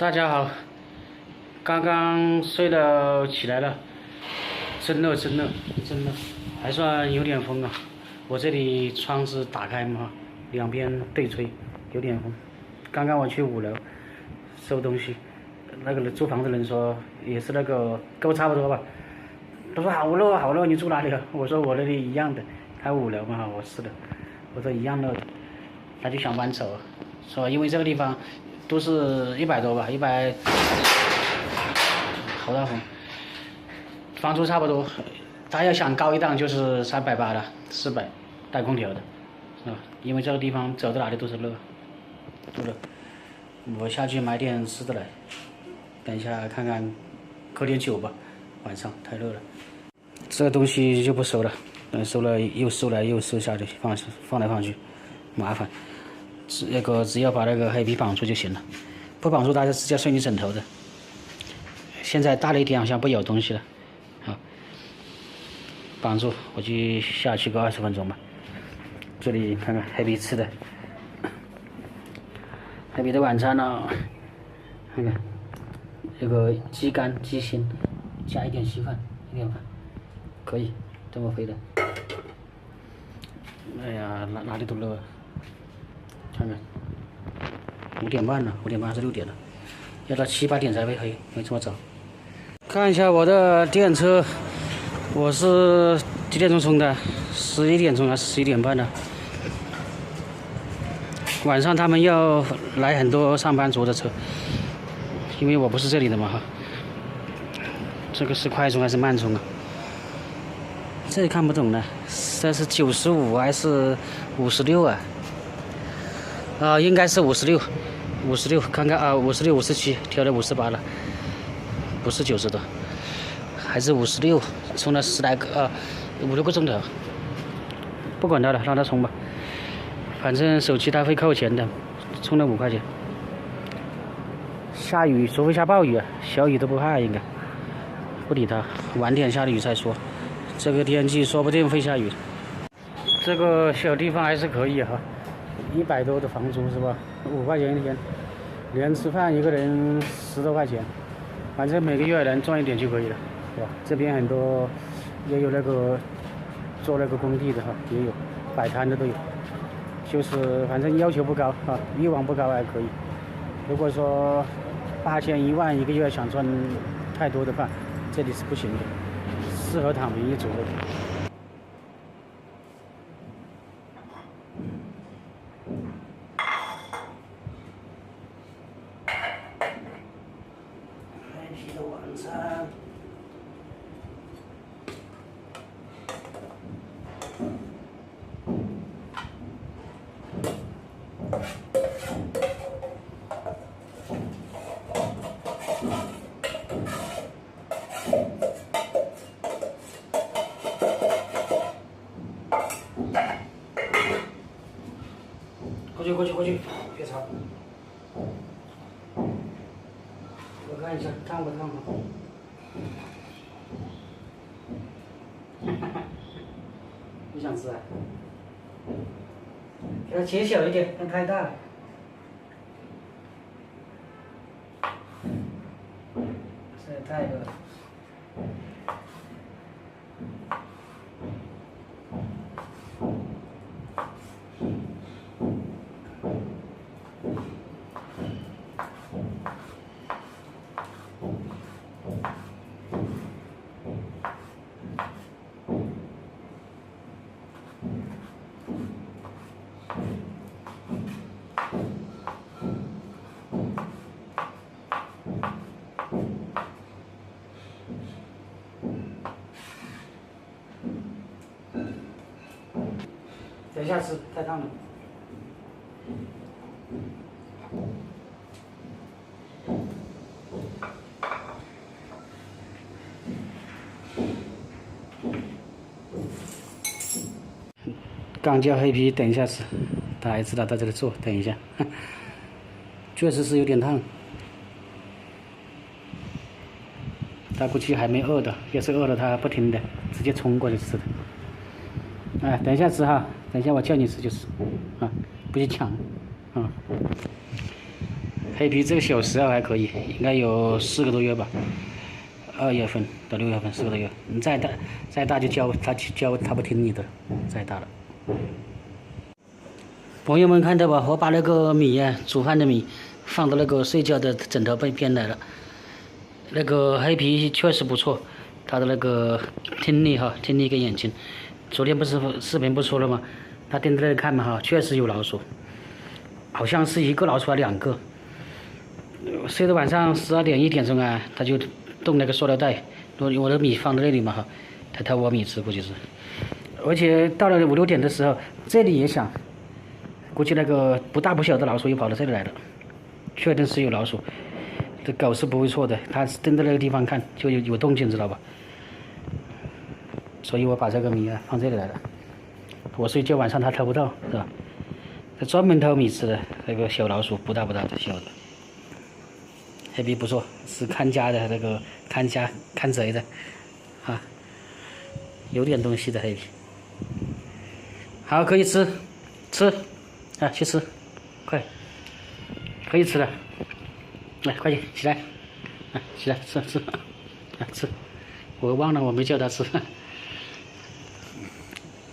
大家好，刚刚睡到起来了，真热，还算有点风啊。我这里窗子打开嘛，两边对吹，有点风。刚刚我去5楼收东西，那个租房的人说也是那个跟我差不多吧，他说好热，你住哪里啊？我说我那里一样的，他5楼嘛，我是的，我说一样热的，他就想搬走，说因为这个地方都是100多吧，100，好大风，房租差不多，他要想高一档就是380的，400带空调的，是吧？因为这个地方走到哪里都是热，都热。我下去买点吃的来，等一下看看喝点酒吧，晚上太热了。这个东西就不收了，收了又收来又收下去，放来放去，麻烦。只要把那个黑皮绑住就行了，不绑住它就直接睡你枕头的。现在大了一点，好像不有东西了，好，绑住，我就下去个20分钟吧。这里看看黑皮吃的，黑皮的晚餐呢，看看这个鸡肝、鸡心，加一点稀饭，可以这么肥的。哎呀，哪里都热，看看5点半了，5点半还是6点了，要到7、8点才会黑，没这么早。看一下我的电车，我是几点钟充的？11点钟还是11点半的？晚上他们要来很多上班族的车，因为我不是这里的嘛哈。这个是快充还是慢充啊？这看不懂了，这是95还是56啊？应该是56，看看啊，56、57，调到58了，不是90多，还是56，充了10来个5、6个钟头，不管它了，让它充吧。反正手机它会扣钱的，充了5块钱。下雨，除非下暴雨啊，小雨都不怕，应该不理它，晚点下了雨再说。这个天气说不定会下雨。这个小地方还是可以哈，100多的房租是吧？5块钱一天，连吃饭一个人10多块钱，反正每个月能赚一点就可以了，是吧？这边很多也有那个做那个工地的哈，也有摆摊的都有。就是反正要求不高啊，欲望不高还可以。如果说8000、1万一个月想赚太多的话，这里是不行的，适合躺平一族的。黑皮的晚餐。过去，别吵。我看一下，烫不烫啊？你想吃啊？给它切小一点，那太大了。这也太热了。等一下吃，太烫了。刚叫黑皮等一下吃，他还知道在这里坐，等一下，确实是有点烫。他估计还没饿的，要是饿了他不停的直接冲过去吃的。哎，等一下吃哈，等一下我叫你吃就吃，啊，不去抢，啊。黑皮这个小时候还可以，应该有4个多月吧，2月份到6月份4个多月。你再大就教它不听你的，再大了。朋友们看到吧？我把那个米啊，煮饭的米放到那个睡觉的枕头边来了。那个黑皮确实不错，它的那个听力跟眼睛。昨天不是视频不说了吗？他盯着那里看嘛确实有老鼠，好像是1个老鼠还2个。睡到晚上12点1点钟啊，他就动那个塑料袋，我的米放在那里嘛他偷我米吃估计是。而且到了5、6点的时候，这里也响。估计那个不大不小的老鼠又跑到这里来了，确定是有老鼠。这狗是不会错的，它盯着那个地方看就有动静，知道吧？所以我把这个米放这里来了。我睡觉晚上它偷不到，是吧？它专门偷米吃的那个小老鼠，不大的小的。黑皮不错，是看家的那个看贼的，有点东西的黑皮。好，可以吃。去吃，快，可以吃了，来，快点起来，起来吃，我忘了我没叫他吃，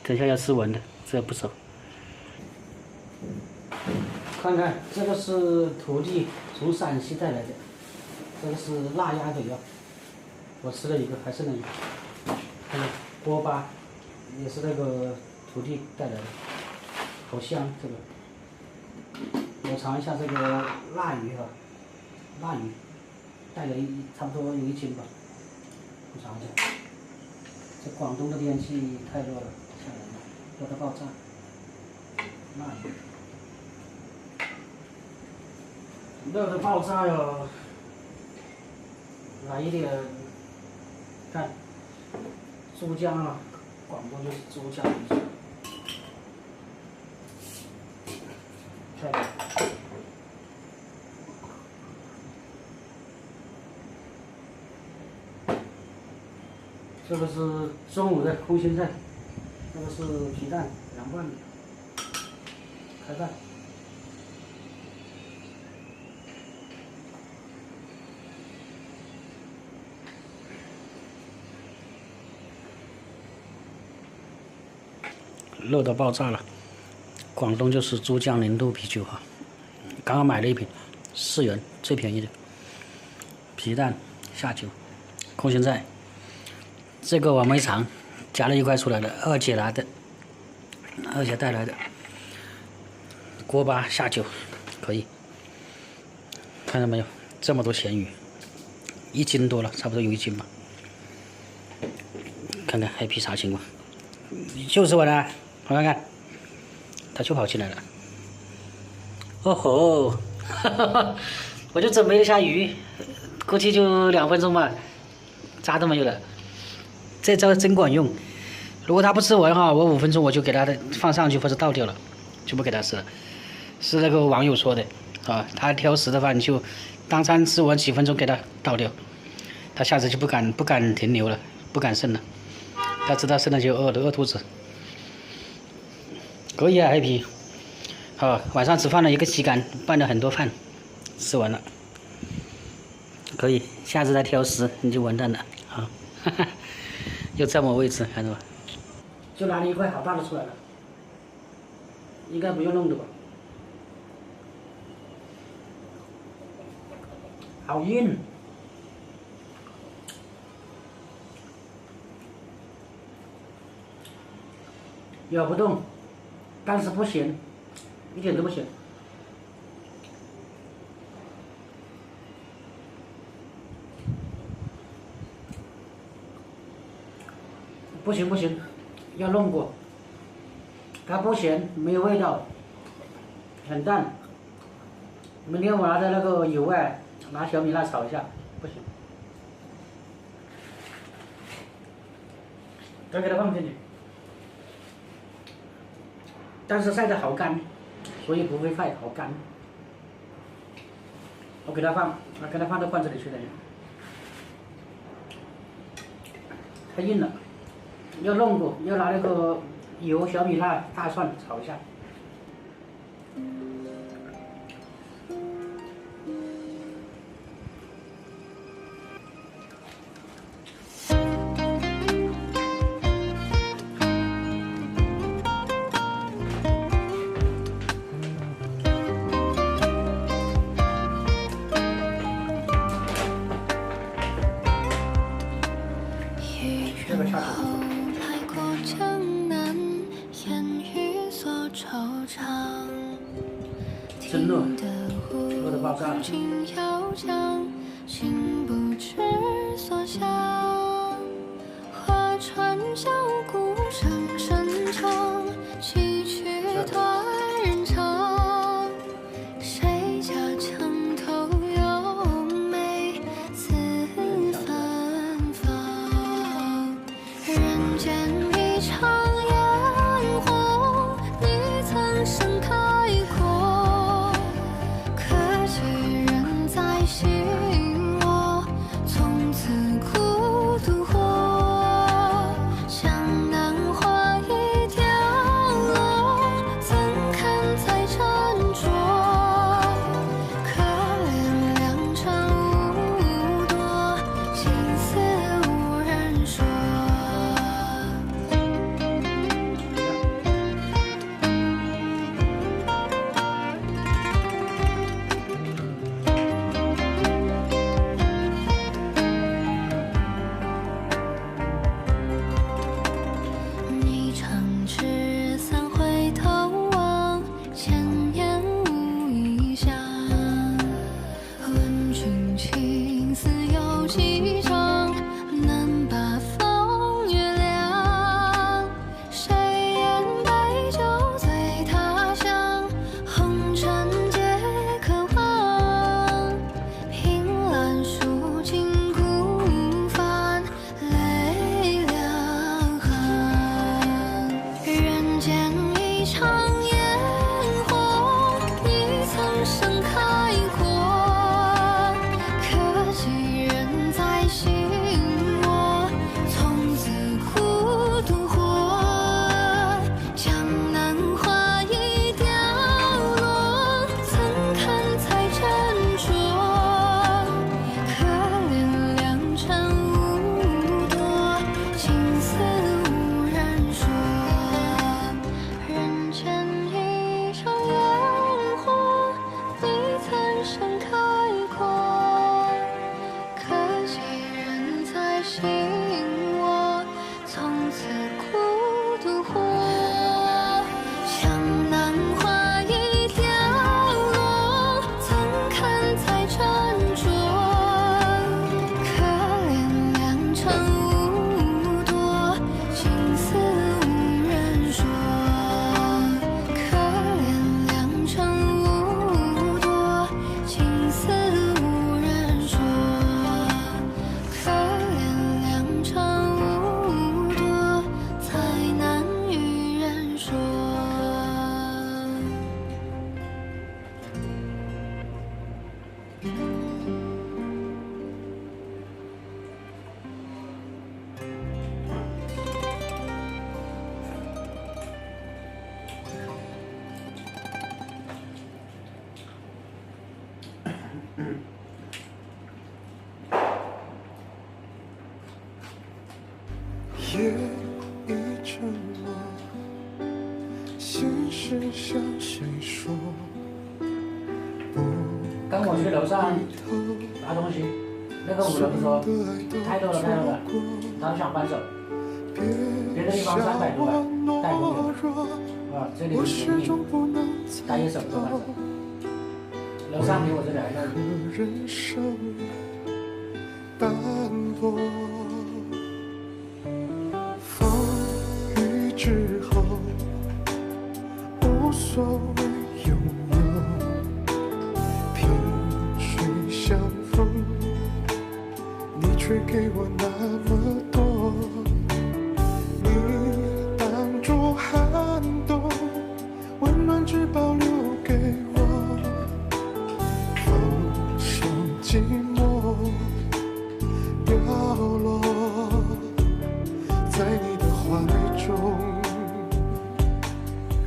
等下要吃完的，这不熟。看看这个是徒弟从陕西带来的，这个是腊鸭腿肉，我吃了1个，还剩了1个。这个锅巴也是那个徒弟带来的，好香这个。我尝一下这个腊鱼腊鱼带了差不多有1斤吧，我尝一下。这广东的天气太热了，下来了，热到爆炸。腊鱼热到爆炸哟！来一点，看珠江啊，广东就是珠江鱼。这个是中午的空心菜，这个是皮蛋凉拌的，开饭。热到爆炸了！广东就是珠江零度啤酒刚刚买了1瓶，4元最便宜的。皮蛋下酒，空心菜。这个我没尝，夹了1块出来的，二姐带来的。锅巴下酒，可以。看到没有？这么多咸鱼，1斤多了，差不多有1斤吧。看看黑皮啥情况？就是我的，我看看，他就跑进来了。哦吼，我就准备了下鱼，估计就2分钟吧，渣都没有了。这招真管用，如果他不吃完我5分钟我就给他放上去或者倒掉了，就不给他吃了。是那个网友说的他挑食的话，你就当餐吃完几分钟给他倒掉，他下次就不敢停留了，不敢剩了。他知道剩了就饿肚子。可以黑皮。晚上吃饭了，1个鸡肝拌了很多饭，吃完了。可以，下次再挑食你就完蛋了又占我位置，看到吧？就拿了1块好大的出来了，应该不用弄的吧？好硬，咬不动，但是不咸，一点都不咸。不行，要弄过。它不咸，没有味道，很淡。明天我拿着那个油拿小米辣炒一下，不行。再给它放进去，但是晒得好干，所以不会坏，好干。我给它放到罐子里去了，太硬了。要弄过，要拿那个油、小米辣、大蒜炒一下。今又将，心不知所向。画船小鼓声声唱，崎岖断人肠。谁家墙头有梅似芬芳？人间一场烟火，你曾盛开过。可惜人在心窝，从此孤独活。江南花已凋落，怎堪再斟酌？可怜良辰无多，心思无人说。你常纸伞回头望，千言无一响。问君情丝有几张，能把风月亮？谁言白酒醉他乡，红尘皆可忘。凭栏书尽孤帆，泪两行。人间一场烟火，你曾盛开过。可惜人在心窝，从此孤独活。江南花已凋落，怎堪再斟酌？可怜良辰无多，心思无人说。人间一场烟火，你曾盛开过。可惜人在心窝，从此孤独活。江南花已凋落，怎堪再斟酌？可怜良辰无多，心思无人说。可怜良辰无多，心思无人说。可怜良辰无多，才难与人说。夜已沉默，心事向谁说？不刚我去楼上回头，拿东西，那个五楼说太多了，他都想搬走。别的地方300多吧，带空调，啊，这里我是始终不能大约手不搬走。楼上比我这里还热。人生淡薄。风雨之后，无所谓拥有。萍水相逢，你却给我那么多。你挡住寒冬，温暖只保留给我。风霜寂寞凋落在你的怀中，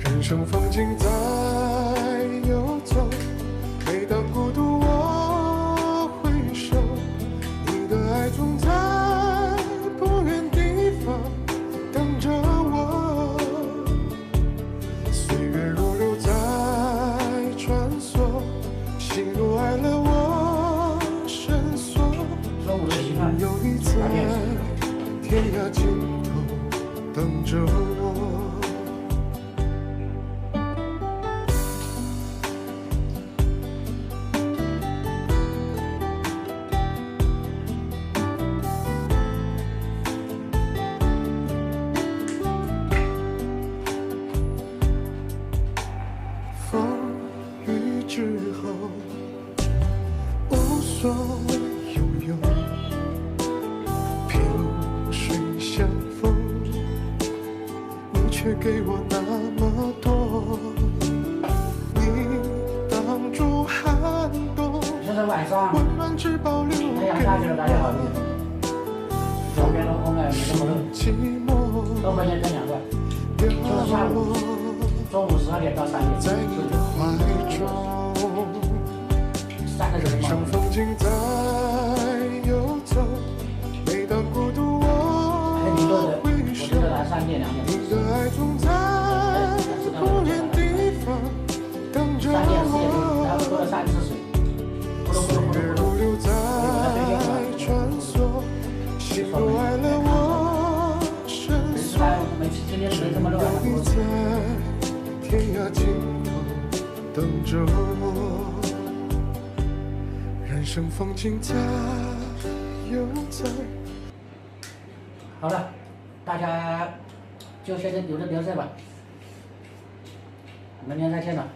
人生风景在游走。每当孤独我回首，你的爱总在不远地方等着我。岁月如流在穿梭，喜怒哀乐我深锁。有你在天涯尽头等着我。所谓拥有，萍水相逢，你却给我那么多。你挡住寒冬，现在晚上温暖只保留给太阳下去了，大家好运。左边的风没这么热，寂寞，东北也更凉快。掉就是下午落中午12点到3点，在你的怀中。 3个小时让风景在游走，每当孤独我回首，你的爱总在不远地方等着我。岁月如流在穿梭，幸福爱了我深锁，只有你在天涯尽头等着我。 人生风景在悠哉。好了，大家就现在留着吧，明天再见了。